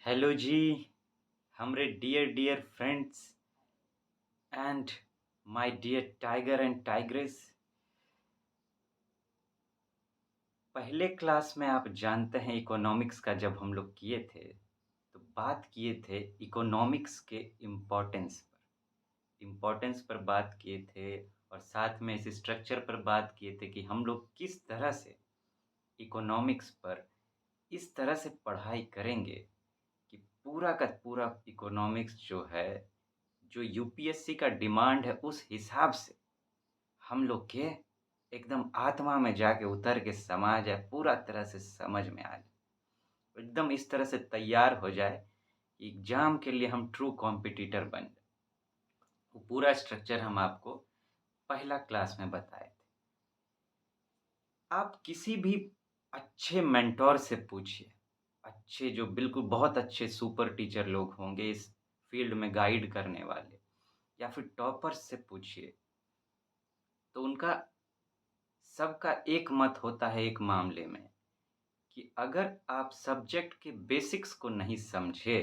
Hello ji, हमरे dear dear friends and my dear tiger and tigress. पहले class में आप जानते हैं इकोनॉमिक्स का जब हम लोग किए थे तो बात किए थे इकोनॉमिक्स के इम्पोर्टेंस पर बात किए थे और साथ में इस स्ट्रक्चर पर बात किए थे कि हम लोग किस तरह से इकोनॉमिक्स पर इस तरह से पढ़ाई करेंगे कि पूरा का पूरा इकोनॉमिक्स जो है, जो यूपीएससी का डिमांड है उस हिसाब से हम लोग के एकदम आत्मा में जाके उतर के समा जाए, पूरा तरह से समझ में आ जाए, एकदम इस तरह से तैयार हो जाए कि एग्जाम के लिए हम ट्रू कॉम्पिटिटर बन जाए। वो पूरा स्ट्रक्चर हम आपको पहला क्लास में बताए थे। आप किसी भी अच्छे मेंटोर से पूछिए, अच्छे जो बिल्कुल बहुत अच्छे सुपर टीचर लोग होंगे इस फील्ड में गाइड करने वाले, या फिर टॉपर्स से पूछिए, तो उनका सबका एक मत होता है एक मामले में कि अगर आप सब्जेक्ट के बेसिक्स को नहीं समझे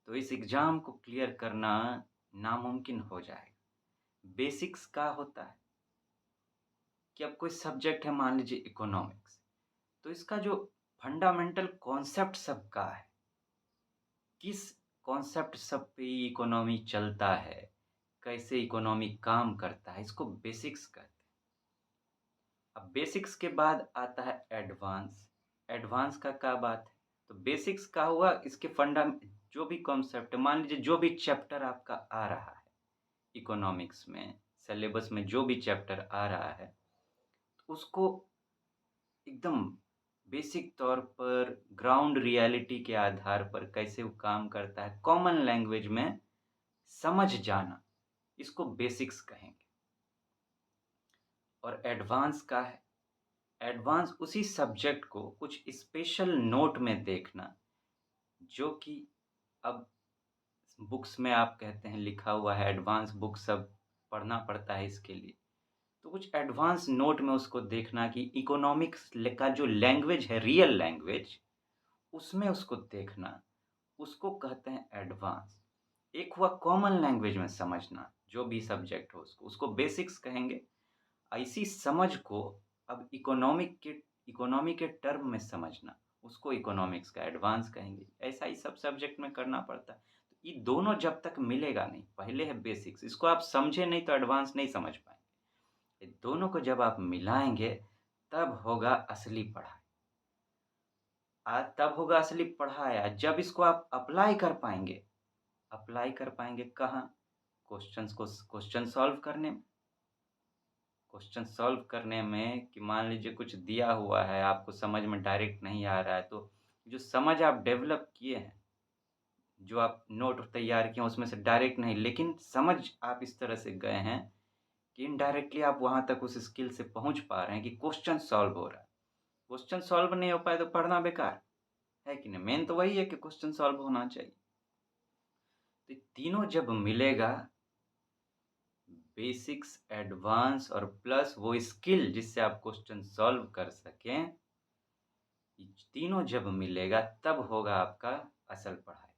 तो इस एग्ज़ाम को क्लियर करना नामुमकिन हो जाएगा। बेसिक्स क्या होता है कि अब कोई सब्जेक्ट है, मान लीजिए इकोनॉमिक्स, तो इसका जो फंडामेंटल कॉन्सेप्ट सबका है, किस कॉन्सेप्ट सब पे इकोनॉमी चलता है, कैसे इकोनॉमी काम करता है, इसको बेसिक्स कहते हैं। अब बेसिक्स के बाद आता है एडवांस। एडवांस का क्या बात है, तो बेसिक्स का हुआ इसके फंडा, जो भी कॉन्सेप्ट, मान लीजिए जो भी चैप्टर आपका आ रहा है इकोनॉमिक्स में, सिलेबस में जो भी चैप्टर आ रहा है, उसको एकदम बेसिक तौर पर ग्राउंड रियलिटी के आधार पर कैसे वो काम करता है, कॉमन लैंग्वेज में समझ जाना, इसको बेसिक्स कहेंगे। और एडवांस का है, एडवांस उसी सब्जेक्ट को कुछ स्पेशल नोट में देखना, जो कि अब बुक्स में आप कहते हैं लिखा हुआ है, एडवांस बुक सब पढ़ना पड़ता है इसके लिए, तो कुछ एडवांस नोट में उसको देखना कि इकोनॉमिक्स का जो लैंग्वेज है, रियल लैंग्वेज, उसमें उसको देखना, उसको कहते हैं एडवांस। एक हुआ कॉमन लैंग्वेज में समझना, जो भी सब्जेक्ट हो उसको बेसिक्स कहेंगे। ऐसी समझ को अब इकोनॉमी के टर्म में समझना, उसको इकोनॉमिक्स का एडवांस कहेंगे। ऐसा ही सब सब्जेक्ट में करना पड़ता है। तो ये दोनों जब तक मिलेगा नहीं, पहले है बेसिक्स, इसको आप समझे नहीं तो एडवांस नहीं समझ पाएंगे। ये दोनों को जब आप मिलाएंगे तब होगा असली पढ़ाई। आज तब होगा असली पढ़ाई आज जब इसको आप अप्लाई कर पाएंगे। अप्लाई कर पाएंगे कहाँ? क्वेश्चन सॉल्व करने में। क्वेश्चन सॉल्व करने में कि मान लीजिए कुछ दिया हुआ है, आपको समझ में डायरेक्ट नहीं आ रहा है, तो जो समझ आप डेवलप किए हैं, जो आप नोट तैयार किए हैं, उसमें से डायरेक्ट नहीं, लेकिन समझ आप इस तरह से गए हैं कि इनडायरेक्टली आप वहाँ तक उस स्किल से पहुँच पा रहे हैं कि क्वेश्चन सॉल्व हो रहा है। क्वेश्चन सॉल्व नहीं हो पाए तो पढ़ना बेकार है कि नहीं? मेन तो वही है कि क्वेश्चन सॉल्व होना चाहिए। तो तीनों जब मिलेगा, बेसिक्स, एडवांस और प्लस वो स्किल जिससे आप क्वेश्चन सॉल्व कर सकें, ये तीनों जब मिलेगा तब होगा आपका असल पढ़ाई।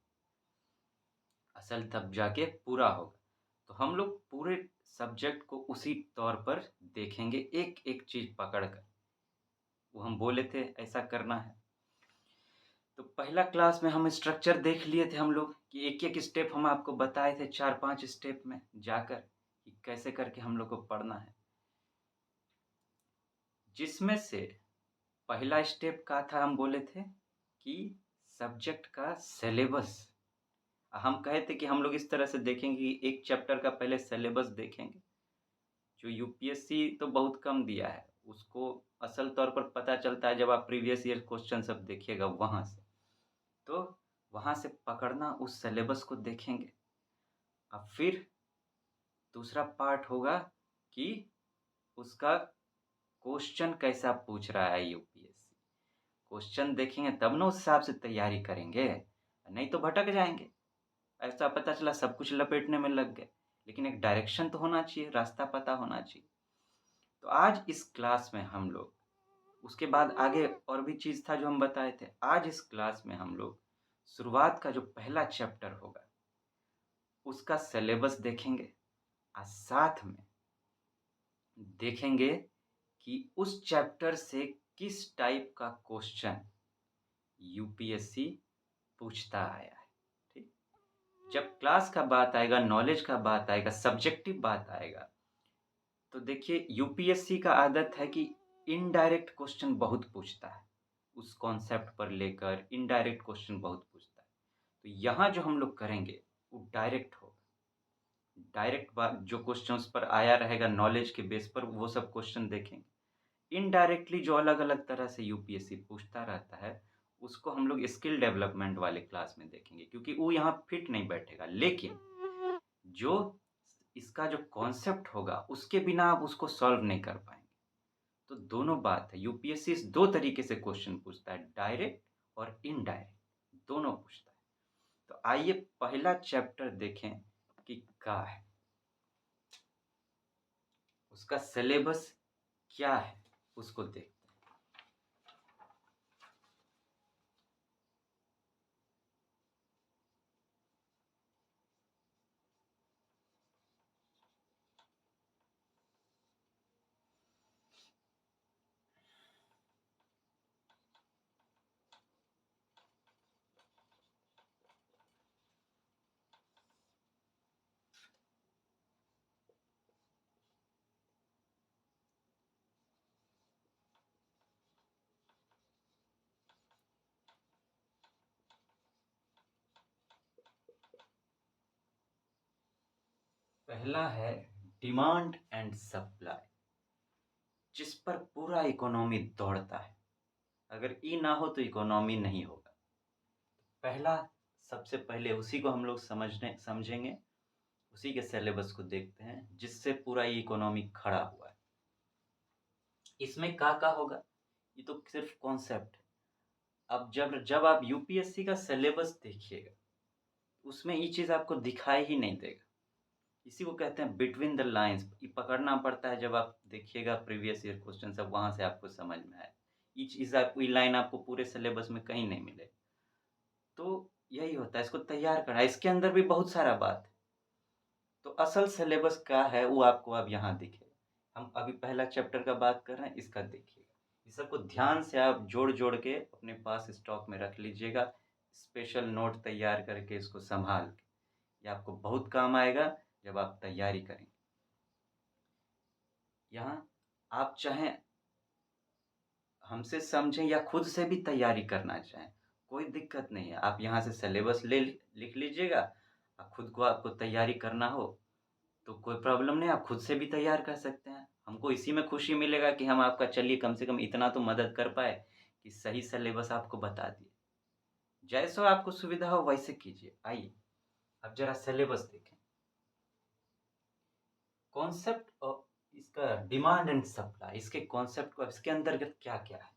असल तब जाके पूरा होगा। तो हम लोग पूरे सब्जेक्ट को उसी तौर पर देखेंगे, एक एक चीज पकड़ कर। वो हम बोले थे ऐसा करना है। तो पहला क्लास में हम स्ट्रक्चर देख लिए थे हम लोग कि एक एक स्टेप हम आपको बताए थे, 4-5 स्टेप में जाकर कि कैसे करके हम लोग को पढ़ना है, जिसमें से पहला स्टेप का था, हम बोले थे कि सब्जेक्ट का सिलेबस। हम कहे थे कि हम लोग इस तरह से देखेंगे कि एक चैप्टर का पहले सिलेबस देखेंगे, जो यूपीएससी तो बहुत कम दिया है, उसको असल तौर पर पता चलता है जब आप प्रीवियस ईयर क्वेश्चन सब देखिएगा वहाँ से। तो वहाँ से पकड़ना, उस सिलेबस को देखेंगे। अब फिर दूसरा पार्ट होगा कि उसका क्वेश्चन कैसा पूछ रहा है यूपीएससी। क्वेश्चन देखेंगे तब ना उस हिसाब से तैयारी करेंगे, नहीं तो भटक जाएंगे। ऐसा पता चला सब कुछ लपेटने में लग गए, लेकिन एक डायरेक्शन तो होना चाहिए, रास्ता पता होना चाहिए। तो आज इस क्लास में हम लोग, उसके बाद आगे और भी चीज़ था जो हम बताए थे, आज इस क्लास में हम लोग शुरुआत का जो पहला चैप्टर होगा उसका सिलेबस देखेंगे और साथ में देखेंगे कि उस चैप्टर से किस टाइप का क्वेश्चन यूपीएससी पूछता आया है। ठीक, जब क्लास का बात आएगा, नॉलेज का बात आएगा, सब्जेक्टिव बात आएगा, तो देखिए यूपीएससी का आदत है कि इनडायरेक्ट क्वेश्चन बहुत पूछता है। उस कॉन्सेप्ट पर लेकर इनडायरेक्ट क्वेश्चन बहुत पूछता है। तो यहाँ जो हम लोग करेंगे वो डायरेक्ट होगा। डायरेक्ट बात जो क्वेश्चन उस पर आया रहेगा नॉलेज के बेस पर, वो सब क्वेश्चन देखेंगे। इनडायरेक्टली जो अलग अलग तरह से यूपीएससी पूछता रहता है उसको हम लोग स्किल डेवलपमेंट वाले क्लास में देखेंगे, क्योंकि वो यहाँ फिट नहीं बैठेगा। लेकिन जो इसका जो कॉन्सेप्ट होगा उसके बिना आप उसको सॉल्व नहीं कर पाएंगे। तो दोनों बात है, यूपीएससी इस दो तरीके से क्वेश्चन पूछता है, डायरेक्ट और इनडायरेक्ट, दोनों पूछता है। तो आइए पहला चैप्टर देखें कि क्या है, उसका सिलेबस क्या है, उसको देखते हैं। पहला है डिमांड एंड सप्लाई, जिस पर पूरा इकोनॉमी दौड़ता है। अगर ई ना हो तो इकोनॉमी नहीं होगा। पहला, सबसे पहले उसी को हम लोग समझेंगे, उसी के सिलेबस को देखते हैं जिससे पूरा ये इकोनॉमी खड़ा हुआ है। इसमें क्या होगा, ये तो सिर्फ कॉन्सेप्ट है। अब जब जब आप यूपीएससी का सिलेबस देखिएगा उसमें ये चीज़ आपको दिखाई ही नहीं देगा। इसी को कहते हैं बिटवीन द लाइंस। ये पकड़ना पड़ता है, जब आप देखिएगा प्रीवियस ईयर क्वेश्चन सब, वहाँ से आपको समझ में आए। ये चीज़ आपको, ये लाइन आपको पूरे सिलेबस में कहीं नहीं मिले। तो यही होता है, इसको तैयार करना। इसके अंदर भी बहुत सारा बात है। तो असल सिलेबस क्या है वो आपको अब यहाँ दिखेगा। हम अभी पहला चैप्टर का बात कर रहे हैं, इसका देखिएगा। इस सबको ध्यान से आप जोड़ जोड़ के अपने पास स्टॉक में रख लीजिएगा, स्पेशल नोट तैयार करके इसको संभाल के। ये आपको बहुत काम आएगा जब आप तैयारी करेंगे। यहाँ आप चाहें हमसे समझें या खुद से भी तैयारी करना चाहें, कोई दिक्कत नहीं है। आप यहाँ से सिलेबस लिख लीजिएगा। खुद को आपको तैयारी करना हो तो कोई प्रॉब्लम नहीं, आप खुद से भी तैयार कर सकते हैं। हमको इसी में खुशी मिलेगा कि हम आपका, चलिए कम से कम इतना तो मदद कर पाए कि सही सिलेबस आपको बता दिए। जैसा आपको सुविधा हो वैसे कीजिए। आइए अब जरा सिलेबस देखें। कॉन्सेप्ट और इसका डिमांड एंड सप्लाई, इसके कॉन्सेप्ट को, इसके अंतर्गत क्या क्या है।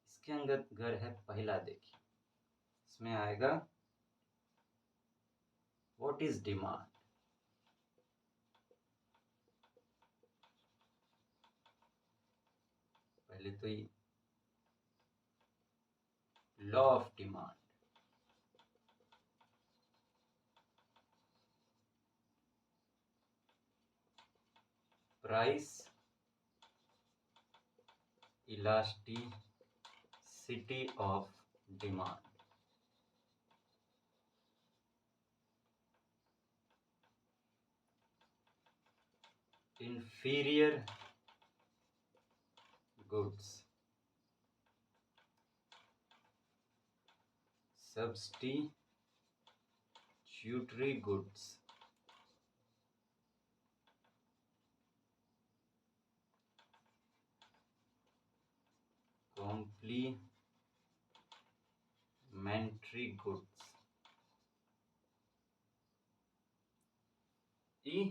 इसके अंतर्गत है, पहला देखिए, इसमें आएगा व्हाट इज डिमांड। पहले तो ये law of demand, price elasticity of demand, inferior goods, substitutory goods, complementary goods। ये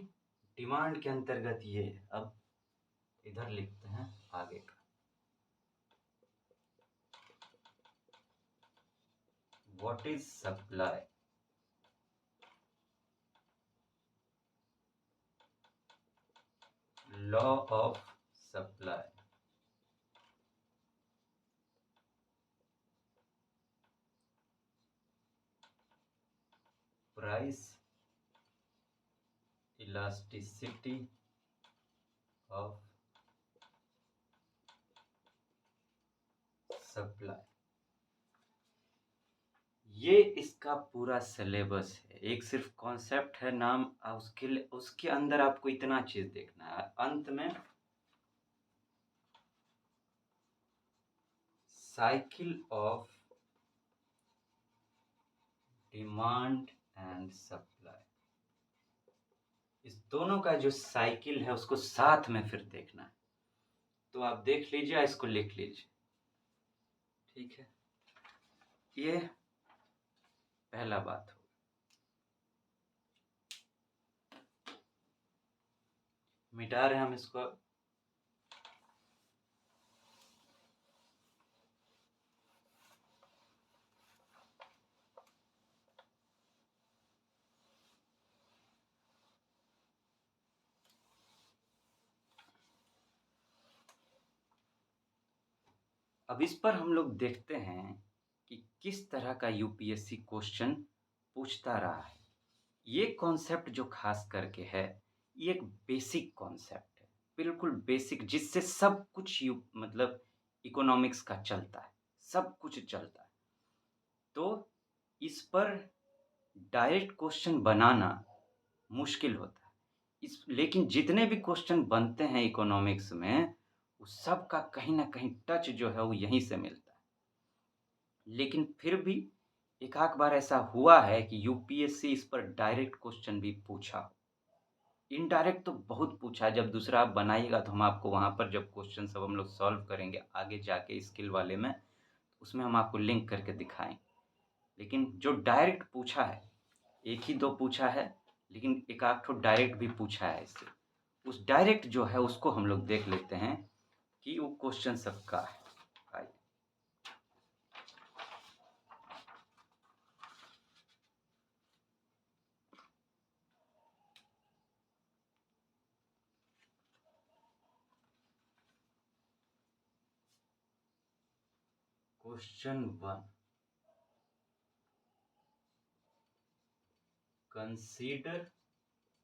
डिमांड के अंतर्गत ये है। अब इधर लिखते हैं आगे का, what is supply. Law of supply, price elasticity of supply, ये इसका पूरा सिलेबस है। एक सिर्फ कॉन्सेप्ट है, नाम उसके अंदर आपको इतना चीज देखना है। अंत में cycle of demand and supply, इस दोनों का जो साइकिल है उसको साथ में फिर देखना है। तो आप देख लीजिए, इसको लिख लीजिए, ठीक है। ये पहला बात हो। मिटा रहे हैं हम इसको। अब इस पर हम लोग देखते हैं कि किस तरह का यूपीएससी क्वेश्चन पूछता रहा है। ये कॉन्सेप्ट जो खास करके है, ये एक बेसिक कॉन्सेप्ट है, बिल्कुल बेसिक, जिससे सब कुछ मतलब इकोनॉमिक्स का चलता है, सब कुछ चलता है। तो इस पर डायरेक्ट क्वेश्चन बनाना मुश्किल होता है। लेकिन जितने भी क्वेश्चन बनते हैं इकोनॉमिक्स में, उस सब का कहीं ना कहीं टच जो है वो यहीं से मिलता है। लेकिन फिर भी एक आध बार ऐसा हुआ है कि यूपीएससी इस पर डायरेक्ट क्वेश्चन भी पूछा। इनडायरेक्ट तो बहुत पूछा है। जब दूसरा आप बनाइएगा तो हम आपको वहाँ पर जब क्वेश्चन सब हम लोग सॉल्व करेंगे आगे जाके स्किल वाले में, उसमें हम आपको लिंक करके दिखाएंगे। लेकिन जो डायरेक्ट पूछा है, एक ही दो पूछा है, लेकिन एक आध ठो डायरेक्ट भी पूछा है इससे। उस डायरेक्ट जो है उसको हम लोग देख लेते हैं कि वो क्वेश्चन सबका है। आइए। Question 1, consider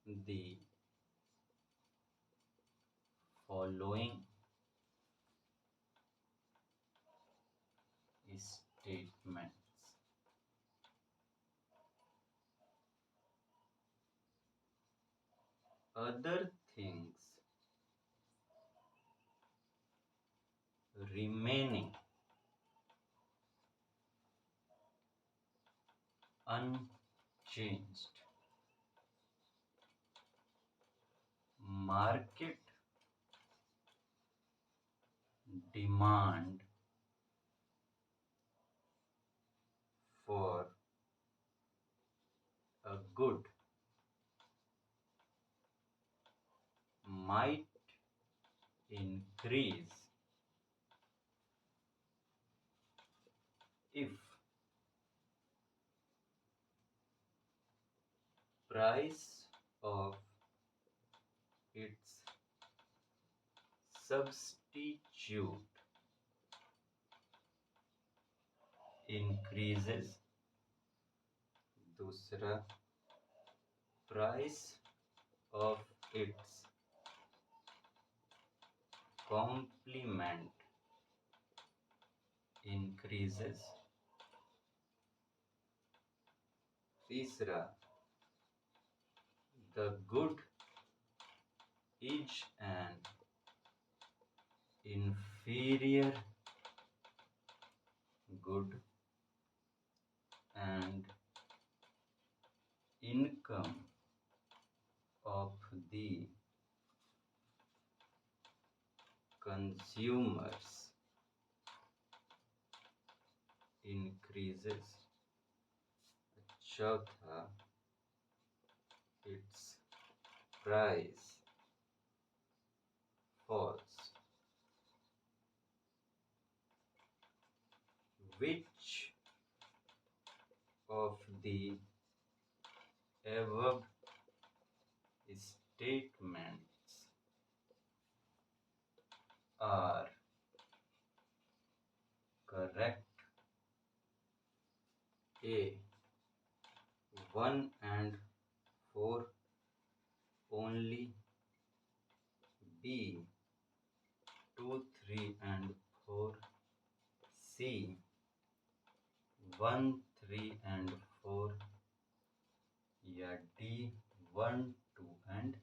the following statements. Other things remaining unchanged, market demand for a good might increase if price of its substitute increases. दूसरा, price of its complement increases. तीसरा, the good is an inferior good and income of the consumers increases. चौथा, its price falls. Which of the above statements are correct? A, 1 and 4 only, B 2, 3 and 4, C 1, 3 and 4, या D 1, 2 and 3।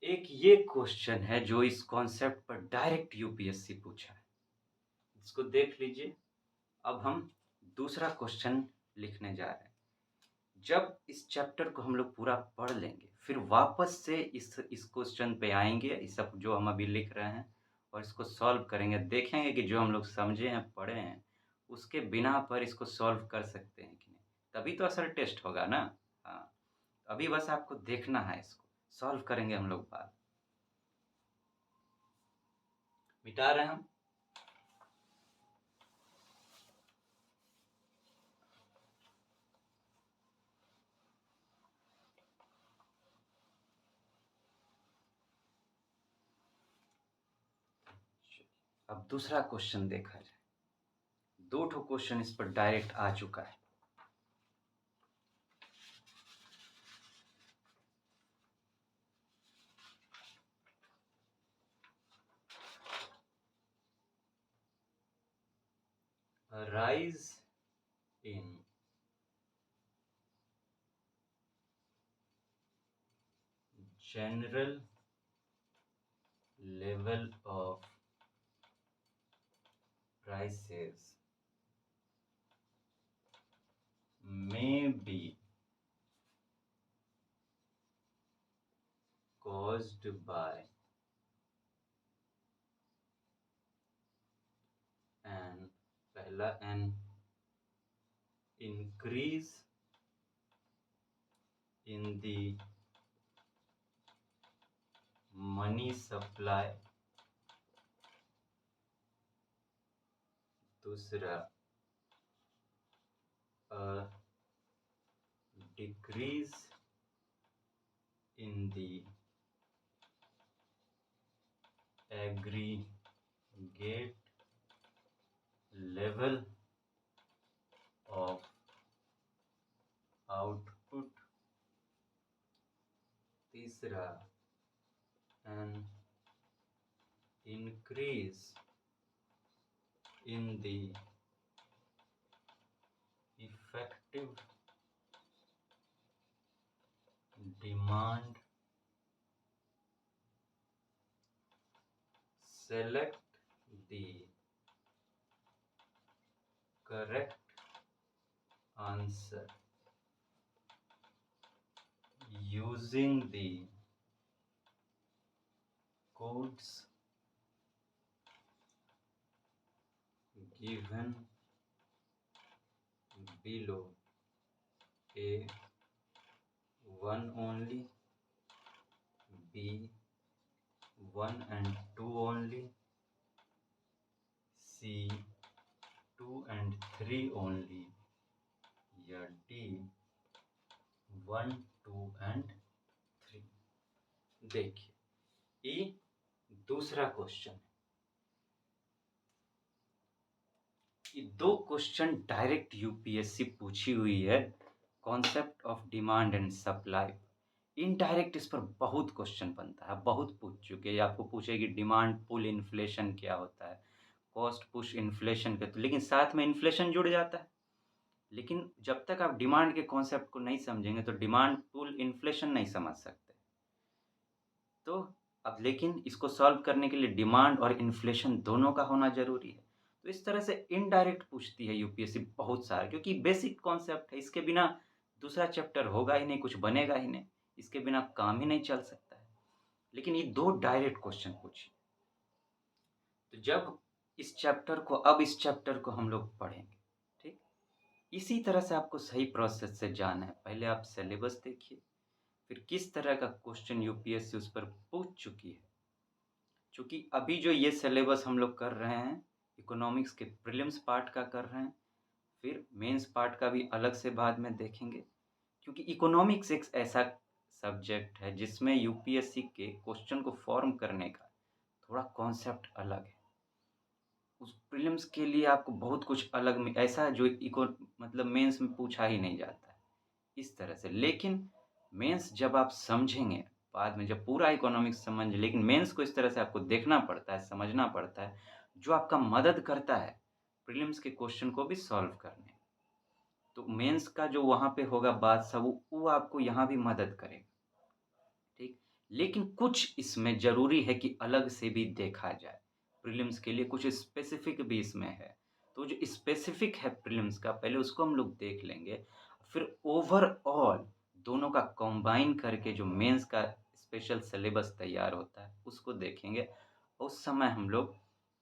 एक ये question है जो इस concept पर direct UPSC पूछा है, इसको देख लीजिए। अब हम दूसरा क्वेश्चन लिखने जा रहे हैं। जब इस चैप्टर को हम लोग पूरा पढ़ लेंगे, फिर वापस से इस क्वेश्चन पे आएंगे, इस सब जो हम अभी लिख रहे हैं, और इसको सॉल्व करेंगे। देखेंगे कि जो हम लोग समझे हैं, पढ़े हैं, उसके बिना पर इसको सॉल्व कर सकते हैं कि नहीं, तभी तो असल टेस्ट होगा ना। हाँ, अभी बस आपको देखना है, इसको सॉल्व करेंगे हम लोग बाद। मिटा रहे हैं हम। अब दूसरा क्वेश्चन देखा जाए। 2 ठो क्वेश्चन इस पर डायरेक्ट आ चुका है। A rise in general level of prices may be caused by an increase in the money supply, दूसरा a decrease in the aggregate level of output, तीसरा an increase in the effective demand। Select the correct answer using the codes given below। A 1 only, B 1 and 2 only, C 2 and 3 only, या D 1, 2 and 3। देखिए, ये दूसरा question है। ये 2 question direct UPSC पूछी हुई है concept of demand and supply. Indirect इस पर बहुत क्वेश्चन बनता है, बहुत पूछ चुके हैं। आपको पूछेगी डिमांड पुल इन्फ्लेशन क्या होता है, कॉस्ट पुश इन्फ्लेशन क्या, तो लेकिन साथ में इन्फ्लेशन जुड़ जाता है। लेकिन जब तक आप डिमांड के कॉन्सेप्ट को नहीं समझेंगे तो डिमांड पुल इन्फ्लेशन नहीं समझ सकते। तो अब लेकिन इसको सॉल्व करने के लिए डिमांड और इन्फ्लेशन दोनों का होना जरूरी है। तो इस तरह से इनडायरेक्ट पूछती है यूपीएससी बहुत सारा, क्योंकि बेसिक कॉन्सेप्ट है, इसके बिना दूसरा चैप्टर होगा ही नहीं, कुछ बनेगा ही नहीं, इसके बिना काम ही नहीं चल सकता है। लेकिन ये 2 डायरेक्ट क्वेश्चन पूछे। तो जब इस चैप्टर को हम लोग पढ़ेंगे, ठीक, इसी तरह से आपको सही प्रोसेस से जाना है। पहले आप सिलेबस देखिए, फिर किस तरह का क्वेश्चन यूपीएससी उस पर पूछ चुकी है। क्योंकि अभी जो ये सिलेबस हम लोग कर रहे हैं, इकोनॉमिक्स के प्रीलिम्स पार्ट का कर रहे हैं, फिर मेंस पार्ट का भी अलग से बाद में देखेंगे। क्योंकि इकोनॉमिक्स एक ऐसा सब्जेक्ट है जिसमें यूपीएससी के क्वेश्चन को फॉर्म करने का थोड़ा कॉन्सेप्ट अलग है। उस प्रीलिम्स के लिए आपको बहुत कुछ अलग में ऐसा जो मतलब मेंस में पूछा ही नहीं जाता है, इस तरह से। लेकिन मेंस जब आप समझेंगे, बाद में जब पूरा इकोनॉमिक्स समझ, लेकिन मेंस को इस तरह से आपको देखना पड़ता है, समझना पड़ता है, जो आपका मदद करता है प्रीलिम्स के क्वेश्चन को भी सॉल्व करने में। तो मेंस का जो वहाँ पे होगा बात सब, वो आपको यहाँ भी मदद करेगा, ठीक? लेकिन कुछ इसमें ज़रूरी है कि अलग से भी देखा जाए। प्रीलिम्स के लिए कुछ स्पेसिफ़िक भी इसमें है। तो जो स्पेसिफ़िक है प्रीलिम्स का, पहले उसको हम लोग देख लेंगे। फिर ओवरऑल दोनों का कंबाइन करके जो मेंस का स्पेशल सिलेबस तैयार होता है, उसको देखेंगे। उस समय हम लोग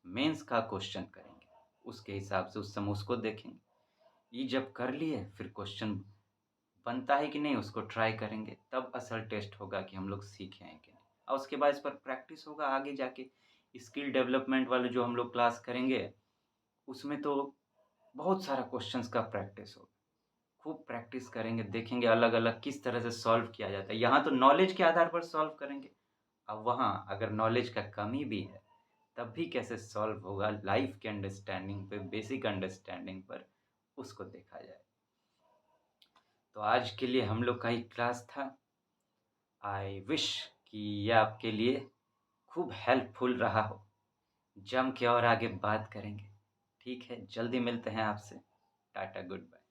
मेंस का क्वेश्चन करेंगे। उसके हिसाब से उस समय उसको देखेंगे। ये जब कर लिए, फिर क्वेश्चन बनता है कि नहीं उसको ट्राई करेंगे, तब असल टेस्ट होगा कि हम लोग सीखे हैं कि नहीं। और उसके बाद इस पर प्रैक्टिस होगा आगे जाके। स्किल डेवलपमेंट वाले जो हम लोग क्लास करेंगे, उसमें तो बहुत सारा क्वेश्चंस का प्रैक्टिस होगा। खूब प्रैक्टिस करेंगे, देखेंगे अलग-अलग किस तरह से सॉल्व किया जाता है। यहाँ तो नॉलेज के आधार पर सॉल्व करेंगे। अब वहाँ अगर नॉलेज का कमी भी है, तब भी कैसे सॉल्व होगा लाइफ़ के अंडरस्टैंडिंग पे, बेसिक अंडरस्टैंडिंग पर, उसको देखा जाए। तो आज के लिए हम लोग का ही क्लास था। आई विश कि ये आपके लिए खूब हेल्पफुल रहा हो। जम के और आगे बात करेंगे। ठीक है, जल्दी मिलते हैं आपसे। Tata, good bye.